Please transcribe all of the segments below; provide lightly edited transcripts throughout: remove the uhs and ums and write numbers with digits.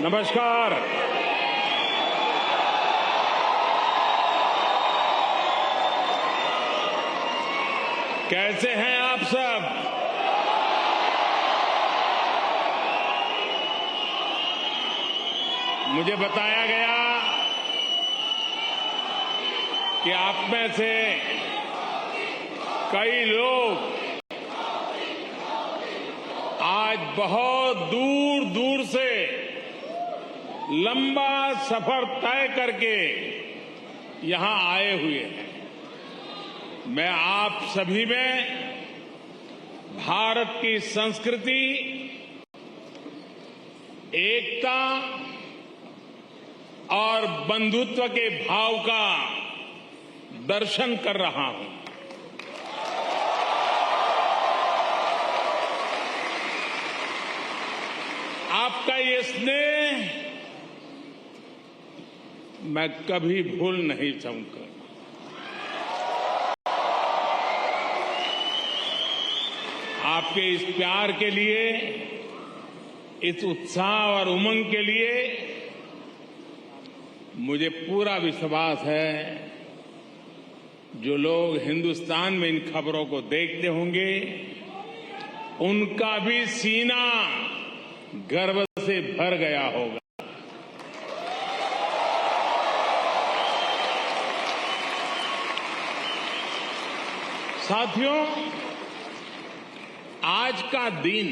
नमस्कार। कैसे हैं आप सब? मुझे बताया गया कि आप में से कई लोग आज बहुत दूर दूर से लंबा सफर तय करके यहां आए हुए हैं। मैं आप सभी में भारत की संस्कृति, एकता और बंधुत्व के भाव का दर्शन कर रहा हूं। आपका ये स्नेह मैं कभी भूल नहीं सकूंगा। आपके इस प्यार के लिए, इस उत्साह और उमंग के लिए मुझे पूरा विश्वास है जो लोग हिंदुस्तान में इन खबरों को देखते होंगे उनका भी सीना गर्व से भर गया होगा। साथियों, आज का दिन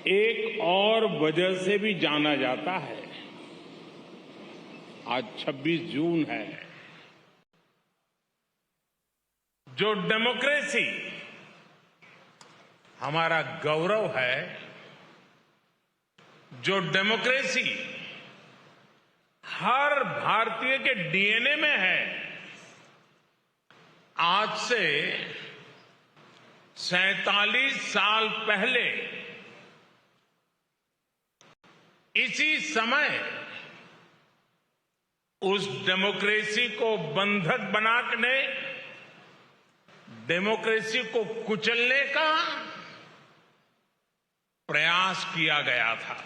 एक और वजह से भी जाना जाता है। आज 26 जून है। जो डेमोक्रेसी हमारा गौरव है, जो डेमोक्रेसी हर भारतीय के डीएनए में है, आज से 47 साल पहले इसी समय उस डेमोक्रेसी को बंधक बनाने, डेमोक्रेसी को कुचलने का प्रयास किया गया था।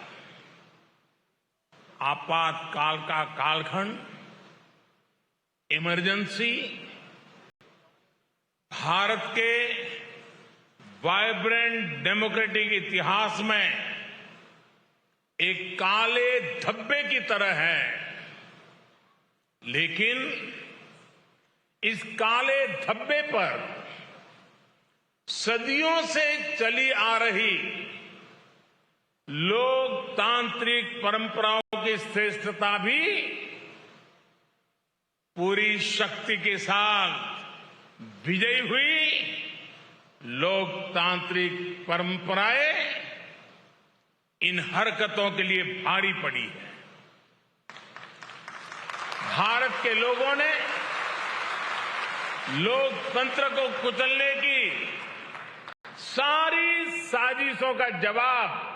आपातकाल का कालखंड, इमरजेंसी भारत के वाइब्रेंट डेमोक्रेटिक इतिहास में एक काले धब्बे की तरह है। लेकिन इस काले धब्बे पर सदियों से चली आ रही लोकतांत्रिक परंपराओं की श्रेष्ठता भी पूरी शक्ति के साथ विजयी हुई। लोकतांत्रिक परंपराएं इन हरकतों के लिए भारी पड़ी है। भारत के लोगों ने लोकतंत्र को कुचलने की सारी साजिशों का जवाब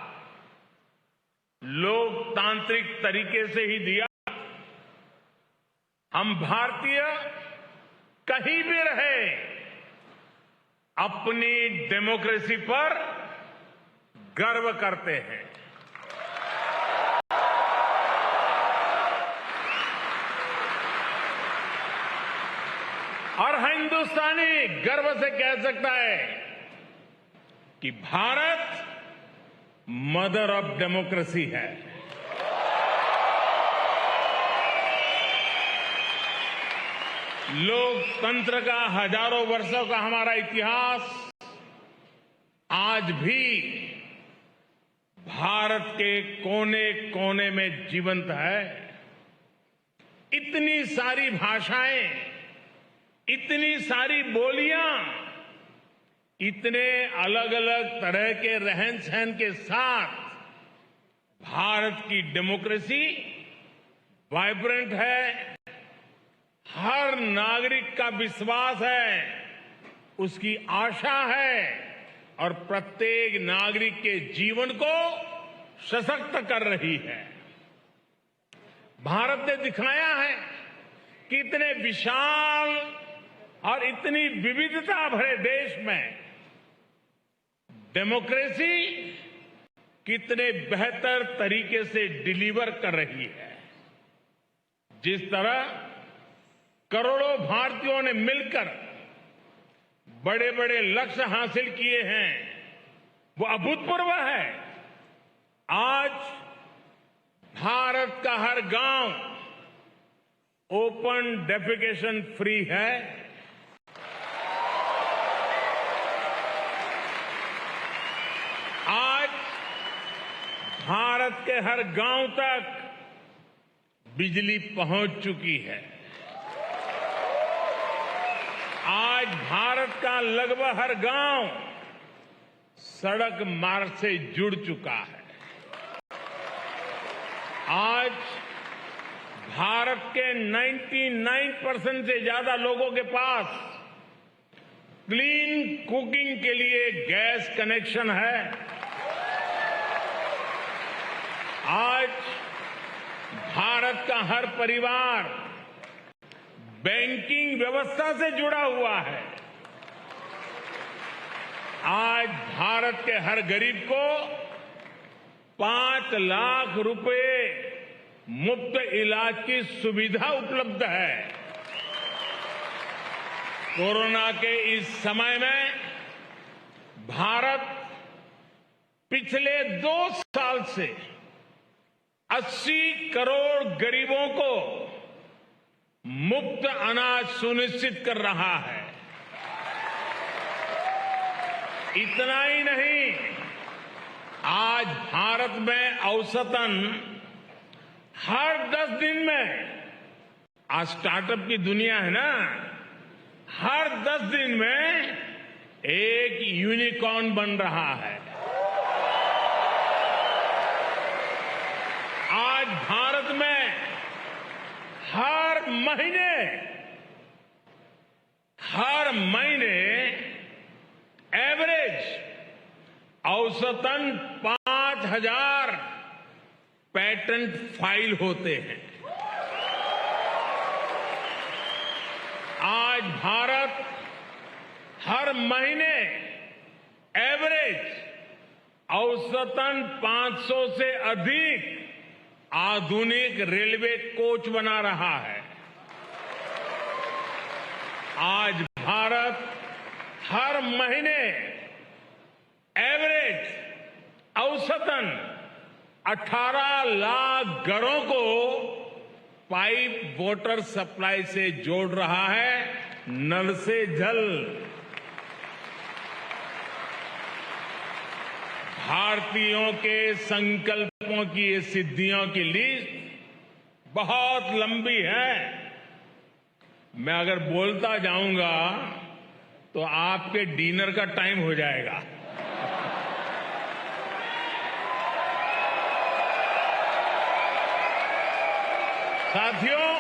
लोकतांत्रिक तरीके से ही दिया। हम भारतीय कहीं भी रहे, अपनी डेमोक्रेसी पर गर्व करते हैं। और हिंदुस्तानी गर्व से कह सकता है कि भारत मदर ऑफ डेमोक्रेसी है। लोकतंत्र का हजारों वर्षों का हमारा इतिहास आज भी भारत के कोने कोने में जीवंत है। इतनी सारी भाषाएं, इतनी सारी बोलियां, इतने अलग अलग तरह के रहन सहन के साथ भारत की डेमोक्रेसी वाइब्रेंट है। हर नागरिक का विश्वास है, उसकी आशा है और प्रत्येक नागरिक के जीवन को सशक्त कर रही है। भारत ने दिखाया है कि इतने विशाल और इतनी विविधता भरे देश में डेमोक्रेसी कितने बेहतर तरीके से डिलीवर कर रही है। जिस तरह करोड़ों भारतीयों ने मिलकर बड़े बड़े लक्ष्य हासिल किए हैं, वो अभूतपूर्व है। आज भारत का हर गांव ओपन डेफिकेशन फ्री है। आज भारत के हर गांव तक बिजली पहुंच चुकी है। आज भारत का लगभग हर गांव सड़क मार्ग से जुड़ चुका है। आज भारत के 99% से ज्यादा लोगों के पास क्लीन कुकिंग के लिए गैस कनेक्शन है। आज भारत का हर परिवार बैंकिंग व्यवस्था से जुड़ा हुआ है। आज भारत के हर गरीब को 5 लाख रुपए मुफ्त इलाज की सुविधा उपलब्ध है। कोरोना के इस समय में भारत पिछले 2 साल से 80 करोड़ गरीबों को मुफ्त अनाज सुनिश्चित कर रहा है। इतना ही नहीं, आज भारत में औसतन हर 10 दिन में, आज स्टार्टअप की दुनिया है ना, हर 10 दिन में एक यूनिकॉर्न बन रहा है। आज भारत में हर महीने एवरेज औसतन 5,000 पेटेंट फाइल होते हैं। आज भारत हर महीने एवरेज औसतन 500 से अधिक आधुनिक रेलवे कोच बना रहा है। आज भारत हर महीने एवरेज औसतन 18 लाख घरों को पाइप वाटर सप्लाई से जोड़ रहा है, नल से जल। भारतीयों के संकल्पों की ये सिद्धियों की लिस्ट बहुत लंबी है। मैं अगर बोलता जाऊंगा तो आपके डिनर का टाइम हो जाएगा। साथियों,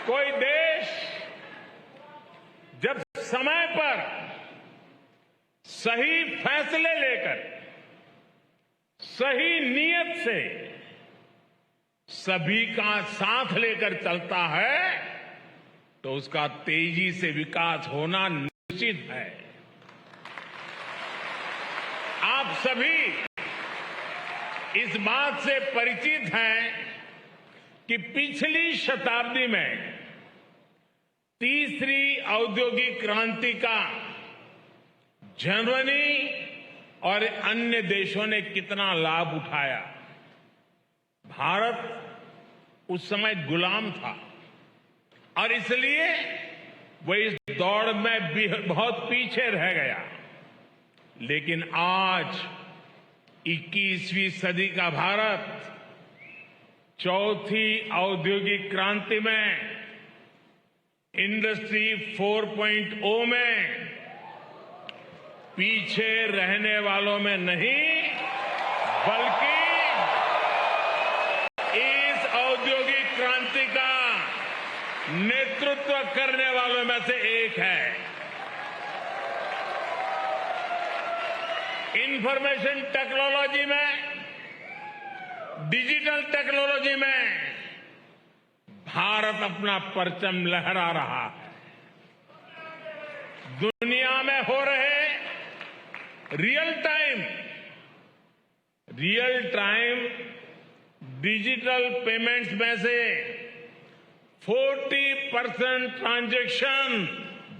कोई देश जब समय पर सही फैसले लेकर सही नीयत से सभी का साथ लेकर चलता है तो उसका तेजी से विकास होना निश्चित है। आप सभी इस बात से परिचित हैं कि पिछली शताब्दी में तीसरी औद्योगिक क्रांति का जर्मनी और अन्य देशों ने कितना लाभ उठाया। भारत उस समय गुलाम था और इसलिए वो इस दौड़ में बहुत पीछे रह गया। लेकिन आज 21वीं सदी का भारत चौथी औद्योगिक क्रांति में इंडस्ट्री 4.0 में पीछे रहने वालों में नहीं, बल्कि इस औद्योगिक क्रांति का नेतृत्व करने वालों में से एक है। इंफॉर्मेशन टेक्नोलॉजी में, डिजिटल टेक्नोलॉजी में भारत अपना परचम लहरा रहा है। दुनिया में हो रहे real time real time digital payments में से 40% ट्रांजैक्शन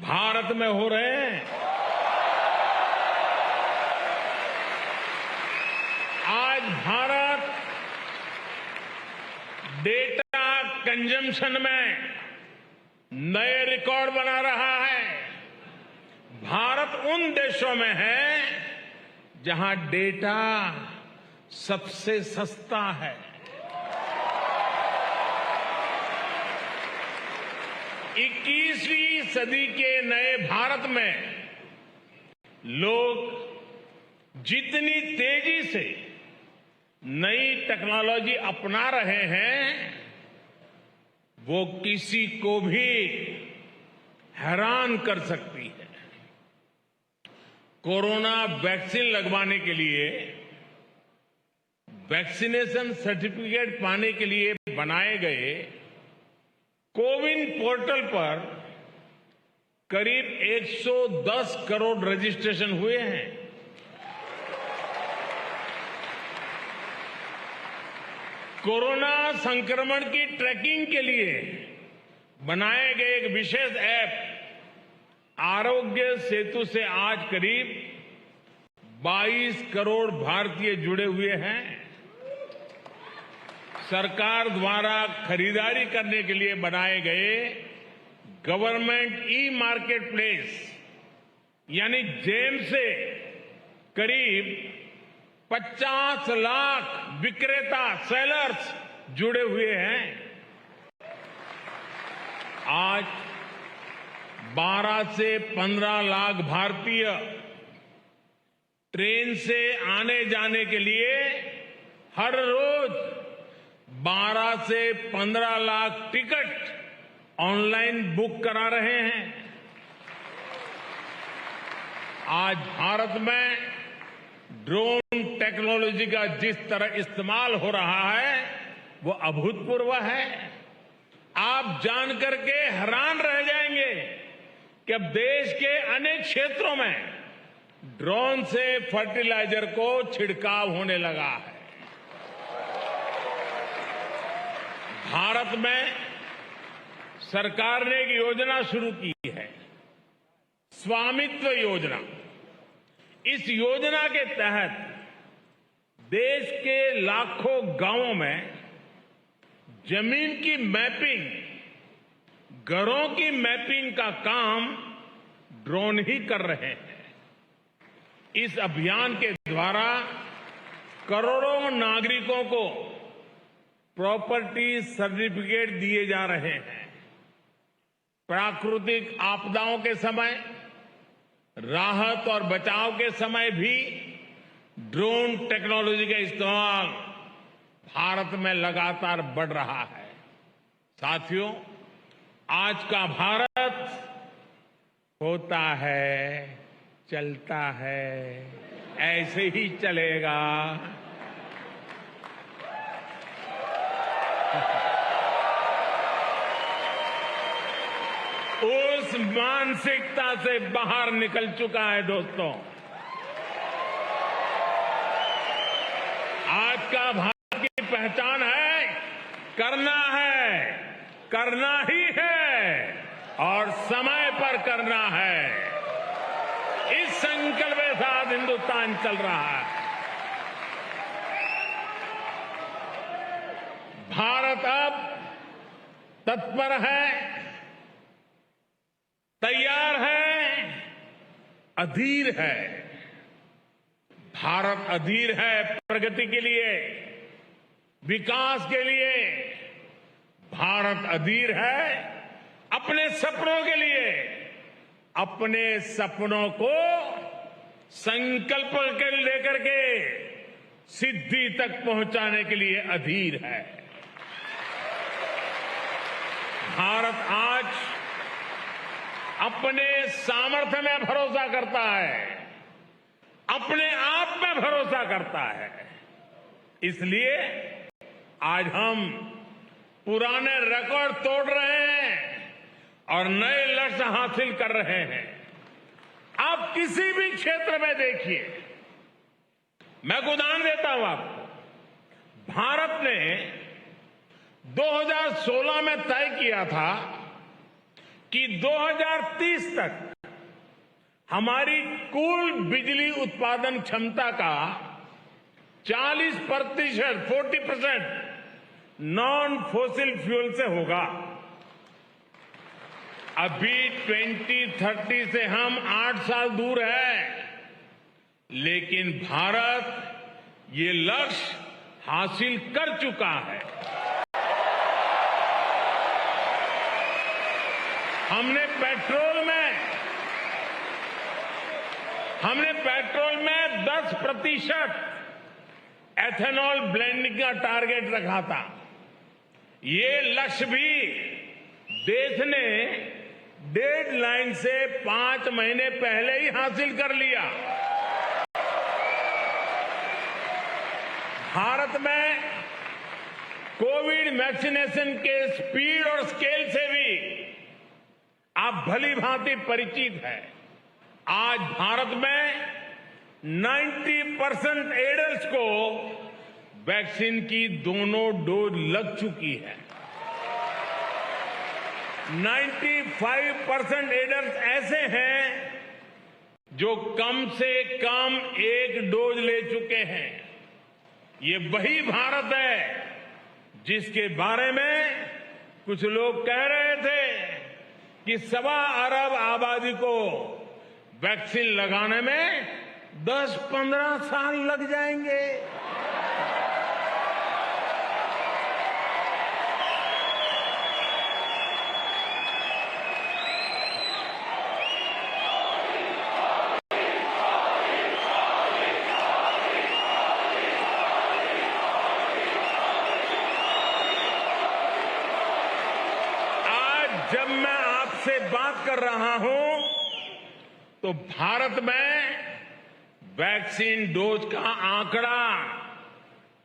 भारत में हो रहे हैं। आज भारत डेटा कंजम्पशन में नए रिकॉर्ड बना रहा है। भारत उन देशों में है जहां डेटा सबसे सस्ता है। 21वीं सदी के नए भारत में लोग जितनी तेजी से नई टेक्नोलॉजी अपना रहे हैं, वो किसी को भी हैरान कर सकती है। कोरोना वैक्सीन लगवाने के लिए वैक्सीनेशन सर्टिफिकेट पाने के लिए बनाए गए कोविन पोर्टल पर करीब 110 करोड़ रजिस्ट्रेशन हुए हैं। कोरोना संक्रमण की ट्रैकिंग के लिए बनाए गए एक विशेष ऐप आरोग्य सेतु से आज करीब 22 करोड़ भारतीय जुड़े हुए हैं। सरकार द्वारा खरीदारी करने के लिए बनाए गए गवर्नमेंट ई मार्केट प्लेस यानी जेम से करीब 50 लाख विक्रेता सेलर्स जुड़े हुए हैं। आज 12 से 15 लाख भारतीय ट्रेन से आने जाने के लिए हर रोज 12 से 15 लाख टिकट ऑनलाइन बुक करा रहे हैं। आज भारत में ड्रोन टेक्नोलॉजी का जिस तरह इस्तेमाल हो रहा है वो अभूतपूर्व है। आप जानकर के हैरान रह जाएंगे कि अब देश के अनेक क्षेत्रों में ड्रोन से फर्टिलाइजर को छिड़काव होने लगा है। भारत में सरकार ने एक योजना शुरू की है, स्वामित्व योजना। इस योजना के तहत देश के लाखों गांवों में जमीन की मैपिंग, घरों की मैपिंग का काम ड्रोन ही कर रहे हैं। इस अभियान के द्वारा करोड़ों नागरिकों को प्रॉपर्टी सर्टिफिकेट दिए जा रहे हैं। प्राकृतिक आपदाओं के समय, राहत और बचाव के समय भी ड्रोन टेक्नोलॉजी का इस्तेमाल भारत में लगातार बढ़ रहा है। साथियों, आज का भारत होता है, चलता है, ऐसे ही चलेगा। उस मानसिकता से बाहर निकल चुका है दोस्तों। आज का भारत की पहचान है, करना ही है और समय पर करना है। इस संकल्प के साथ हिंदुस्तान चल रहा है। भारत अब तत्पर है, तैयार है, अधीर है। भारत अधीर है प्रगति के लिए, विकास के लिए। भारत अधीर है अपने सपनों के लिए। अपने सपनों को संकल्प के लेकर के सिद्धि तक पहुंचाने के लिए अधीर है। भारत आज अपने सामर्थ्य में भरोसा करता है, अपने आप में भरोसा करता है। इसलिए आज हम पुराने रिकॉर्ड तोड़ रहे हैं और नए लक्ष्य हासिल कर रहे हैं। आप किसी भी क्षेत्र में देखिए, मैं एक उदाहरण देता हूं आपको। भारत ने 2016 में तय किया था कि 2030 तक हमारी कुल बिजली उत्पादन क्षमता का 40% नॉन फोसिल फ्यूल से होगा। अभी 2030 से हम 8 साल दूर हैं, लेकिन भारत ये लक्ष्य हासिल कर चुका है। हमने पेट्रोल में 10% एथेनॉल ब्लेंडिंग का टारगेट रखा था। ये लक्ष्य भी देश ने डेडलाइन से 5 महीने पहले ही हासिल कर लिया। भारत में कोविड वैक्सीनेशन के स्पीड और स्केल से भी आप भली भांति परिचित हैं। आज भारत में 90% एडल्ट्स को वैक्सीन की दोनों डोज लग चुकी है। 95% एडल्ट्स ऐसे हैं जो कम से कम 1 डोज ले चुके हैं। ये वही भारत है जिसके बारे में कुछ लोग कह रहे थे कि 1.25 अरब आबादी को वैक्सीन लगाने में 10-15 साल लग जाएंगे। जब मैं आपसे बात कर रहा हूं तो भारत में वैक्सीन डोज का आंकड़ा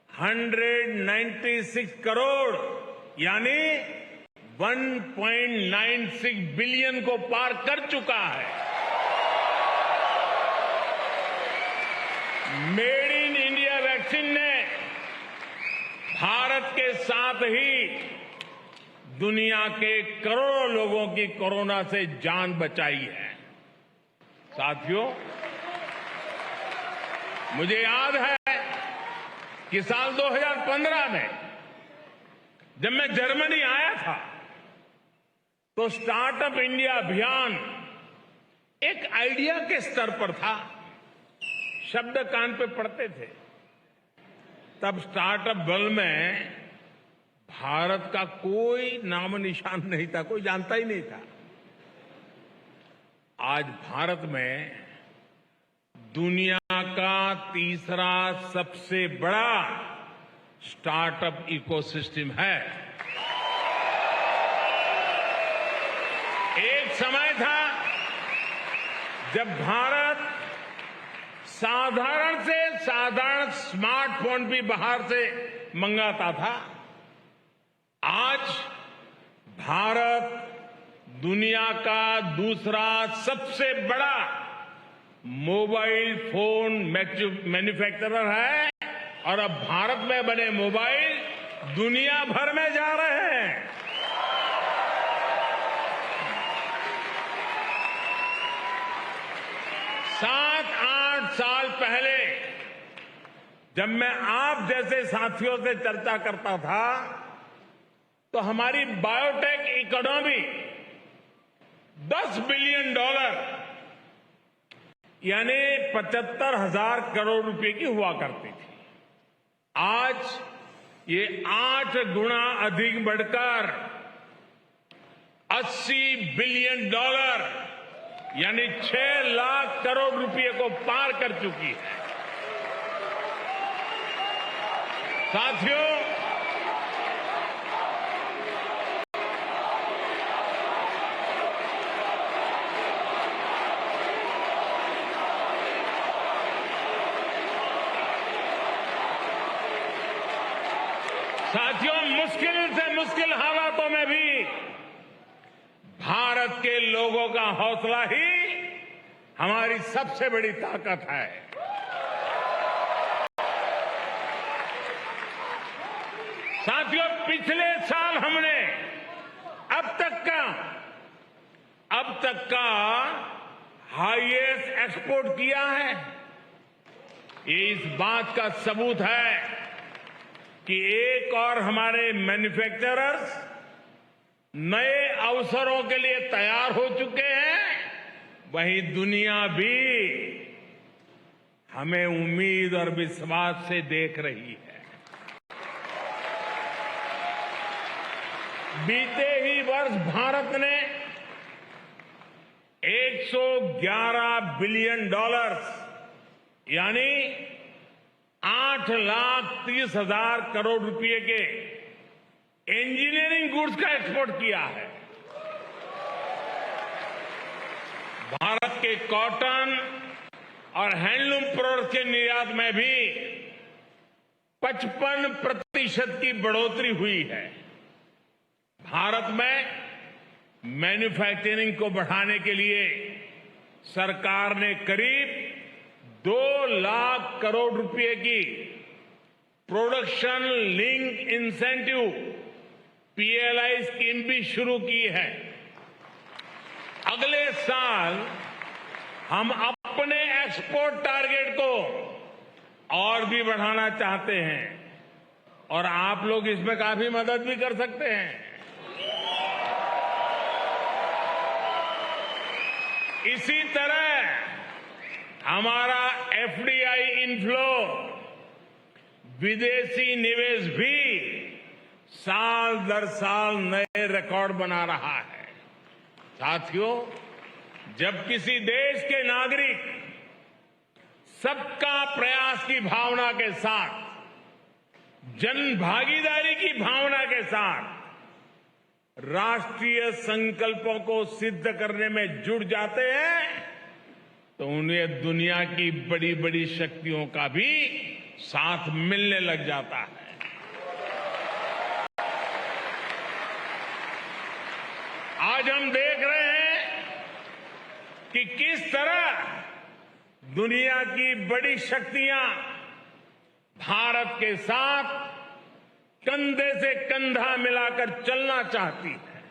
196 करोड़ यानी 1.96 बिलियन को पार कर चुका है। मेड इन इंडिया वैक्सीन ने भारत के साथ ही दुनिया के करोड़ों लोगों की कोरोना से जान बचाई है। साथियों, मुझे याद है कि साल 2015 में जब मैं जर्मनी आया था तो स्टार्टअप इंडिया अभियान एक आइडिया के स्तर पर था। शब्द कान पे पड़ते थे। तब स्टार्टअप वर्ल्ड में भारत का कोई नाम निशान नहीं था, कोई जानता ही नहीं था। आज भारत में दुनिया का तीसरा सबसे बड़ा स्टार्टअप इकोसिस्टम है। एक समय था जब भारत साधारण से साधारण स्मार्टफोन भी बाहर से मंगाता था। आज भारत दुनिया का दूसरा सबसे बड़ा मोबाइल फोन मैन्युफैक्चरर है और अब भारत में बने मोबाइल दुनिया भर में जा रहे हैं। सात 8 साल पहले जब मैं आप जैसे साथियों से चर्चा करता था तो हमारी बायोटेक इकोनॉमी $10 बिलियन यानी 75,000 करोड़ रुपए की हुआ करती थी। आज ये 8 गुना अधिक बढ़कर $80 बिलियन यानी 6 लाख करोड़ रुपए को पार कर चुकी है। साथियों, मुश्किल से मुश्किल हालातों में भी भारत के लोगों का हौसला ही हमारी सबसे बड़ी ताकत है। साथियों, पिछले साल हमने अब तक का हाईएस्ट एक्सपोर्ट किया है। ये इस बात का सबूत है कि एक और हमारे मैन्युफैक्चरर्स नए अवसरों के लिए तैयार हो चुके हैं, वहीं दुनिया भी हमें उम्मीद और विश्वास से देख रही है। बीते ही वर्ष भारत ने $111 बिलियन यानी 8,30,000 करोड़ रुपए के इंजीनियरिंग गुड्स का एक्सपोर्ट किया है। भारत के कॉटन और हैंडलूम प्रोडक्ट्स के निर्यात में भी 55% की बढ़ोतरी हुई है। भारत में मैन्युफैक्चरिंग को बढ़ाने के लिए सरकार ने करीब 2 लाख करोड़ रुपए की production link incentive PLI scheme भी शुरू की है। अगले साल हम अपने एक्सपोर्ट टारगेट को और भी बढ़ाना चाहते हैं और आप लोग इसमें काफी मदद भी कर सकते हैं। इसी तरह हमारा FDI इनफ्लो, विदेशी निवेश भी साल दर साल नए रिकॉर्ड बना रहा है। साथियों, जब किसी देश के नागरिक सबका प्रयास की भावना के साथ, जन भागीदारी की भावना के साथ राष्ट्रीय संकल्पों को सिद्ध करने में जुट जाते हैं, तो उन्हें दुनिया की बड़ी बड़ी शक्तियों का भी साथ मिलने लग जाता है। आज हम देख रहे हैं कि किस तरह दुनिया की बड़ी शक्तियां भारत के साथ कंधे से कंधा मिलाकर चलना चाहती है।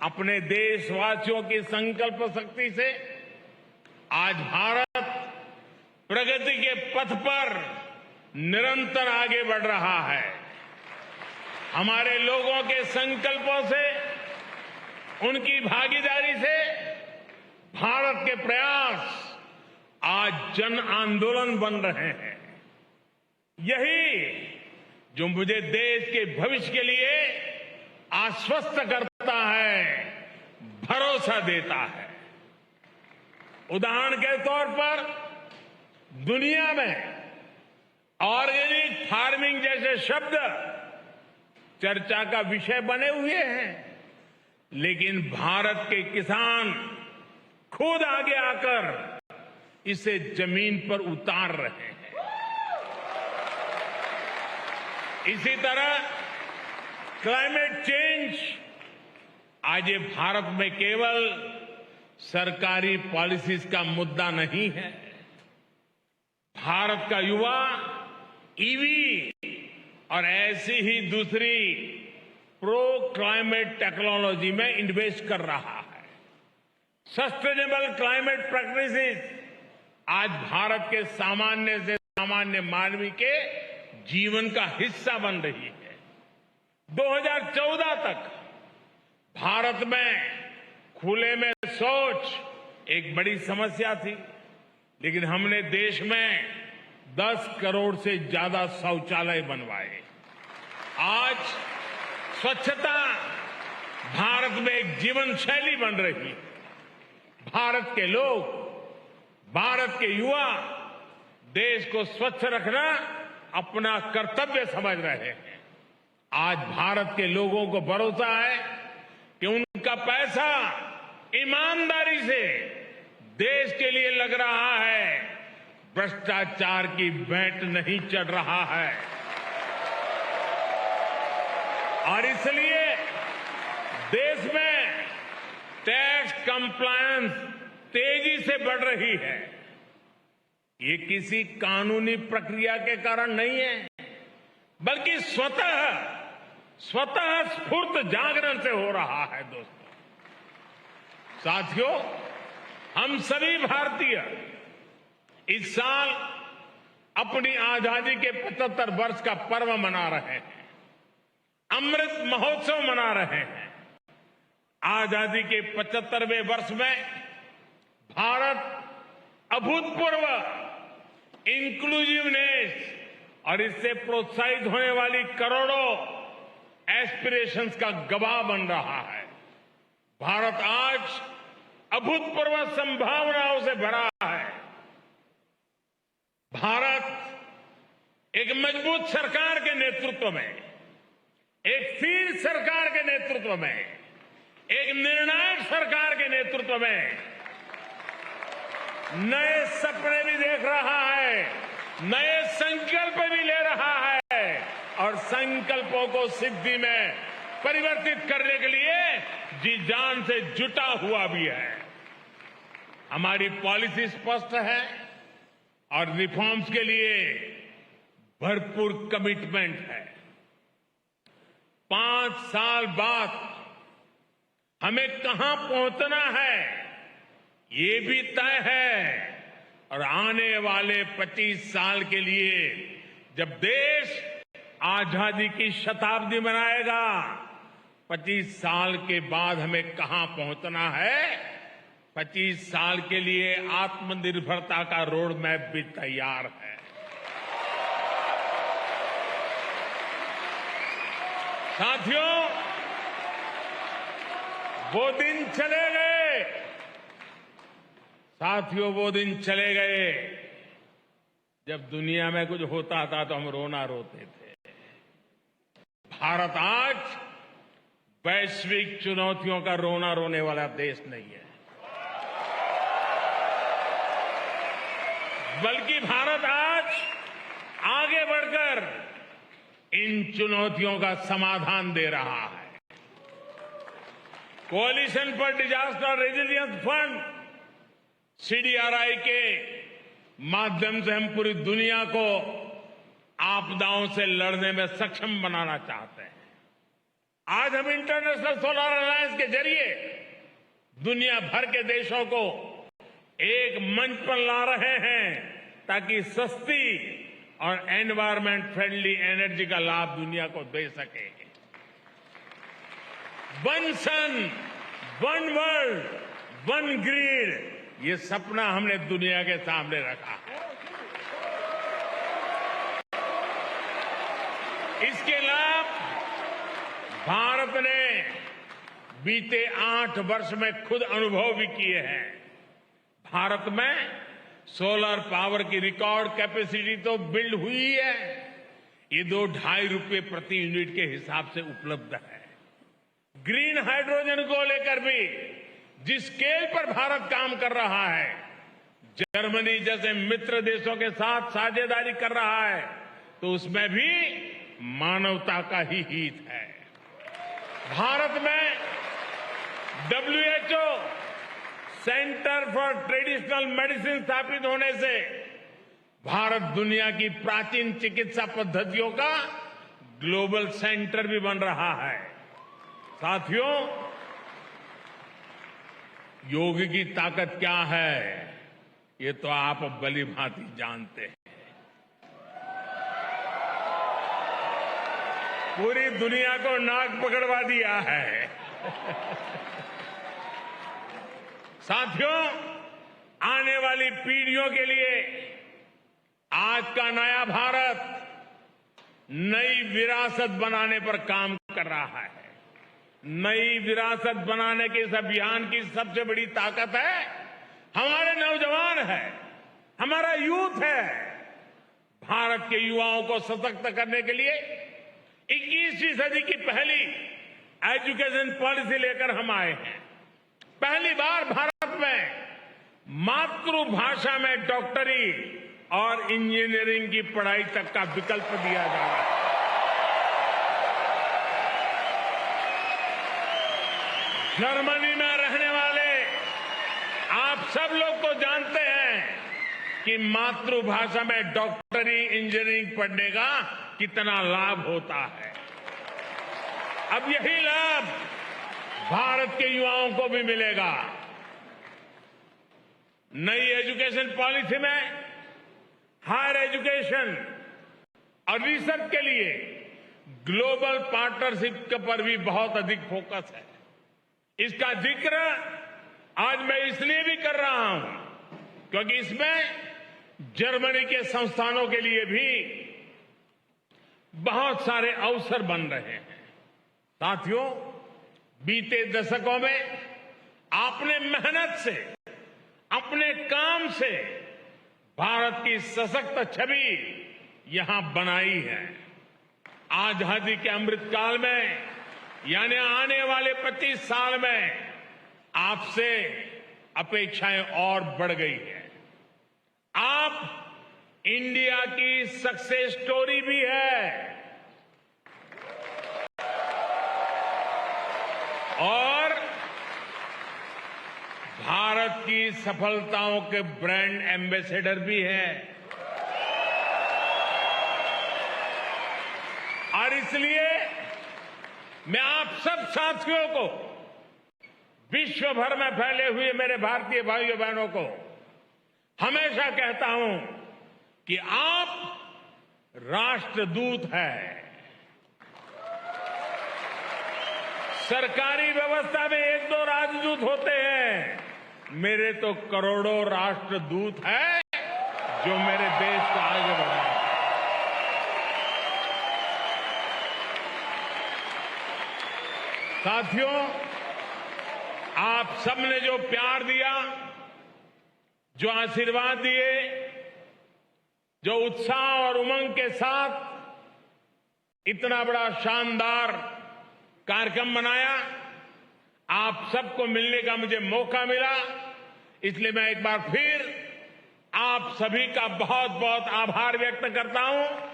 अपने देशवासियों की संकल्प शक्ति से आज भारत प्रगति के पथ पर निरंतर आगे बढ़ रहा है। हमारे लोगों के संकल्पों से, उनकी भागीदारी से भारत के प्रयास आज जन आंदोलन बन रहे हैं। यही जो मुझे देश के भविष्य के लिए आश्वस्त करता है, भरोसा देता है। उदाहरण के तौर पर दुनिया में ऑर्गेनिक फार्मिंग जैसे शब्द चर्चा का विषय बने हुए हैं, लेकिन भारत के किसान खुद आगे आकर इसे जमीन पर उतार रहे हैं। इसी तरह क्लाइमेट चेंज आज ये भारत में केवल सरकारी पॉलिसीज का मुद्दा नहीं है। भारत का युवा ईवी और ऐसी ही दूसरी प्रो क्लाइमेट टेक्नोलॉजी में इन्वेस्ट कर रहा है। सस्टेनेबल क्लाइमेट प्रैक्टिसेस आज भारत के सामान्य से सामान्य मानवी के जीवन का हिस्सा बन रही है। 2014 तक भारत में खुले में शौच एक बड़ी समस्या थी, लेकिन हमने देश में 10 करोड़ से ज्यादा शौचालय बनवाए। आज स्वच्छता भारत में एक जीवन शैली बन रही है। भारत के लोग, भारत के युवा देश को स्वच्छ रखना अपना कर्तव्य समझ रहे हैं। आज भारत के लोगों को भरोसा है कि उनका पैसा ईमानदारी से देश के लिए लग रहा है, भ्रष्टाचार की भेंट नहीं चढ़ रहा है। और इसलिए देश में टैक्स कंप्लायंस तेजी से बढ़ रही है। ये किसी कानूनी प्रक्रिया के कारण नहीं है, बल्कि स्वतः स्फूर्त जागरण से हो रहा है। दोस्तों, साथियों, हम सभी भारतीय इस साल अपनी आजादी के 75 वर्ष का पर्व मना रहे हैं, अमृत महोत्सव मना रहे हैं। आजादी के 75वें वर्ष में भारत अभूतपूर्व इंक्लूसिवनेस और इससे प्रोत्साहित होने वाली करोड़ों एस्पिरेशंस का गवाह बन रहा है। भारत आज अभूतपूर्व संभावनाओं से भरा है। भारत एक मजबूत सरकार के नेतृत्व में, एक स्थिर सरकार के नेतृत्व में, एक निर्णायक सरकार के नेतृत्व में नए सपने भी देख रहा है, नए संकल्प भी ले रहा है और संकल्पों को सिद्धि में परिवर्तित करने के लिए जी जान से जुटा हुआ भी है। हमारी पॉलिसी स्पष्ट है और रिफॉर्म्स के लिए भरपूर कमिटमेंट है। 5 साल बाद हमें कहां पहुंचना है ये भी तय है और आने वाले 25 साल के लिए जब देश आजादी की शताब्दी मनाएगा, 25 साल के बाद हमें कहां पहुंचना है, 25 साल के लिए आत्मनिर्भरता का रोड मैप भी तैयार है। साथियों, वो दिन चले गए, वो दिन चले गए जब दुनिया में कुछ होता था तो हम रोना रोते थे। भारत आज वैश्विक चुनौतियों का रोना रोने वाला देश नहीं है, बल्कि भारत आज आगे बढ़कर इन चुनौतियों का समाधान दे रहा है। Coalition for disaster resilience fund CDRI के माध्यम से हम पूरी दुनिया को आपदाओं से लड़ने में सक्षम बनाना चाहते हैं। आज हम इंटरनेशनल सोलर अलायंस के जरिए दुनिया भर के देशों को एक मंच पर ला रहे हैं ताकि सस्ती और एनवायरमेंट फ्रेंडली एनर्जी का लाभ दुनिया को दे सके। वन सन, वन वर्ल्ड, वन ग्रिड, ये सपना हमने दुनिया के सामने रखा है। इसके लाभ भारत ने बीते 8 वर्ष में खुद अनुभव भी किए हैं। भारत में सोलर पावर की रिकॉर्ड कैपेसिटी तो बिल्ड हुई है, ये ₹2.5 प्रति यूनिट के हिसाब से उपलब्ध है। ग्रीन हाइड्रोजन को लेकर भी जिस स्केल पर भारत काम कर रहा है, जर्मनी जैसे मित्र देशों के साथ साझेदारी कर रहा है, तो उसमें भी मानवता का ही हित है। भारत में WHO centre for traditional medicine स्थापित होने से भारत दुनिया की प्राचीन चिकित्सा पद्धतियों का ग्लोबल सेंटर भी बन रहा है। साथियों, योग की ताकत क्या है ये तो आप भली भांति जानते हैं। पूरी दुनिया को नाक पकड़वा दिया है। साथियों, आने वाली पीढ़ियों के लिए आज का नया भारत नई विरासत बनाने पर काम कर रहा है। नई विरासत बनाने के इस अभियान की सबसे बड़ी ताकत है हमारे नौजवान है, हमारा यूथ है। भारत के युवाओं को सशक्त करने के लिए 21वीं सदी की पहली एजुकेशन पॉलिसी लेकर हम आए हैं। पहली बार भारत में मातृभाषा में डॉक्टरी और इंजीनियरिंग की पढ़ाई तक का विकल्प दिया जा रहा है। जर्मनी में रहने वाले आप सब लोग तो जानते हैं कि मातृभाषा में डॉक्टरी इंजीनियरिंग पढ़ने का कितना लाभ होता है। अब यही लाभ भारत के युवाओं को भी मिलेगा। नई एजुकेशन पॉलिसी में हायर एजुकेशन और रिसर्च के लिए ग्लोबल पार्टनरशिप पर भी बहुत अधिक फोकस है। इसका जिक्र आज मैं इसलिए भी कर रहा हूं क्योंकि इसमें जर्मनी के संस्थानों के लिए भी बहुत सारे अवसर बन रहे हैं। साथियों, बीते दशकों में आपने मेहनत से, अपने काम से भारत की सशक्त छवि यहां बनाई है। आजादी के अमृतकाल में यानी आने वाले 25 साल में आपसे अपेक्षाएं और बढ़ गई है। आप इंडिया की सक्सेस स्टोरी भी है और भारत की सफलताओं के ब्रांड एम्बेसडर भी है। और इसलिए मैं आप सब साथियों को, विश्व भर में फैले हुए मेरे भारतीय भाइयों बहनों को हमेशा कहता हूं कि आप राष्ट्रदूत हैं। सरकारी व्यवस्था में 1-2 राजदूत होते हैं, मेरे तो करोड़ों राष्ट्रदूत हैं जो मेरे देश को आगे बढ़ाएं। साथियों, आप सबने जो प्यार दिया, जो आशीर्वाद दिए, जो उत्साह और उमंग के साथ इतना बड़ा शानदार कार्यक्रम मनाया, आप सबको मिलने का मुझे मौका मिला। इसलिए मैं एक बार फिर आप सभी का बहुत बहुत आभार व्यक्त करता हूं।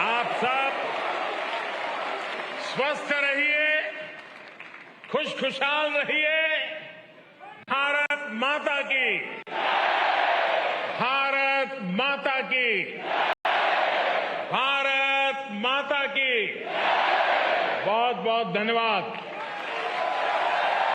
आप सब स्वस्थ रहिए, खुशखुशाल रहिए। भारत माता की, भारत माता की, भारत माता की। बहुत बहुत धन्यवाद।